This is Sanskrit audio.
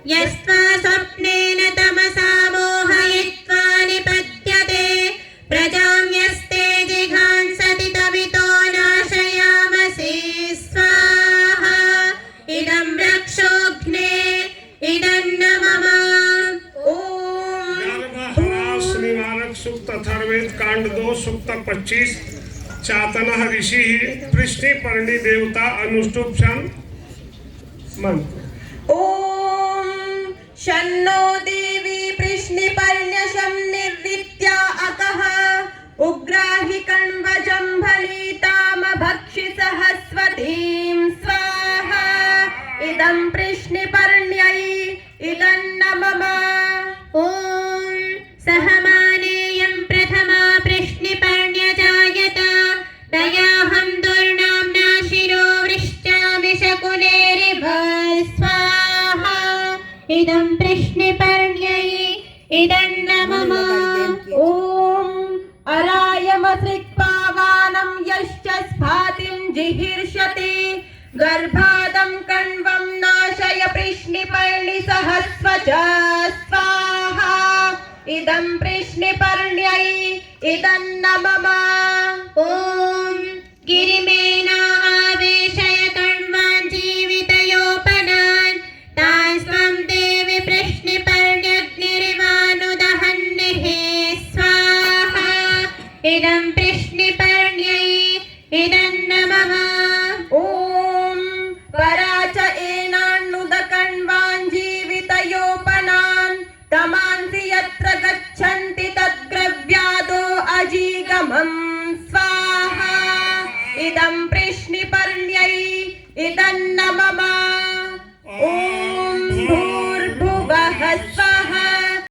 यस्त्वा स्वप्नेन तमसा मोहयित्वा निपद्यते प्रजां यस्ते जिघांसति तवितो नाशयामसे स्वाहा इदं रक्षोघ्ने इदन्न मम। गर्भह्रास निवारक सूक्त अथर्ववेद कांड 2 सूक्त 25 चातनः ऋषि पृष्णिपर्णी देवता अनुष्टुप्शन मंत्र। ओम शन्नो देवी पृष्णिपर्ण्यशं निर्विद्या अकः उग्राहि कण्वजं फलिताम भक्षि सहस्वतीं स्वाहा इदं पृष्णिपर्ण्यै इदन्न मम। ॐ सहमानेयं प्रथमा पृष्णिपर्ण्यजायत तयाहं दुर्नाम्ना शिरो वृष्ट्यामि शकुलेरिव स्वाहा इदं पृष्णिपर्ण्यै इदन्न मम। ॐ अरायमसृक्पावानं यश्च स्फातिं जिहीर्षति गर्भादं कण्वं नाशय पृष्णिपर्णि सहस्वच स्वाहा इदं पृष्णिपर्ण्यै इदन्न मम। ॐ गिरिमेना आवेशय कण्वान् जीवितयोपनान् तान् स्वं देवि पृष्णिपर्ण्यग्निरिवानुदहन्निः स्वाहा इदं पृष्णिपर्ण्यै इदन्न मम। ॐ पराच एनान्नुदकण्वान् जीवितयोपनान् तमांसि यत्र गच्छन्ति तद्ग्रव्यादो अजीगमं स्वाहा इदं पृष्णिपर्ण्यै इदन्न मम। ॐ भूर्भुवः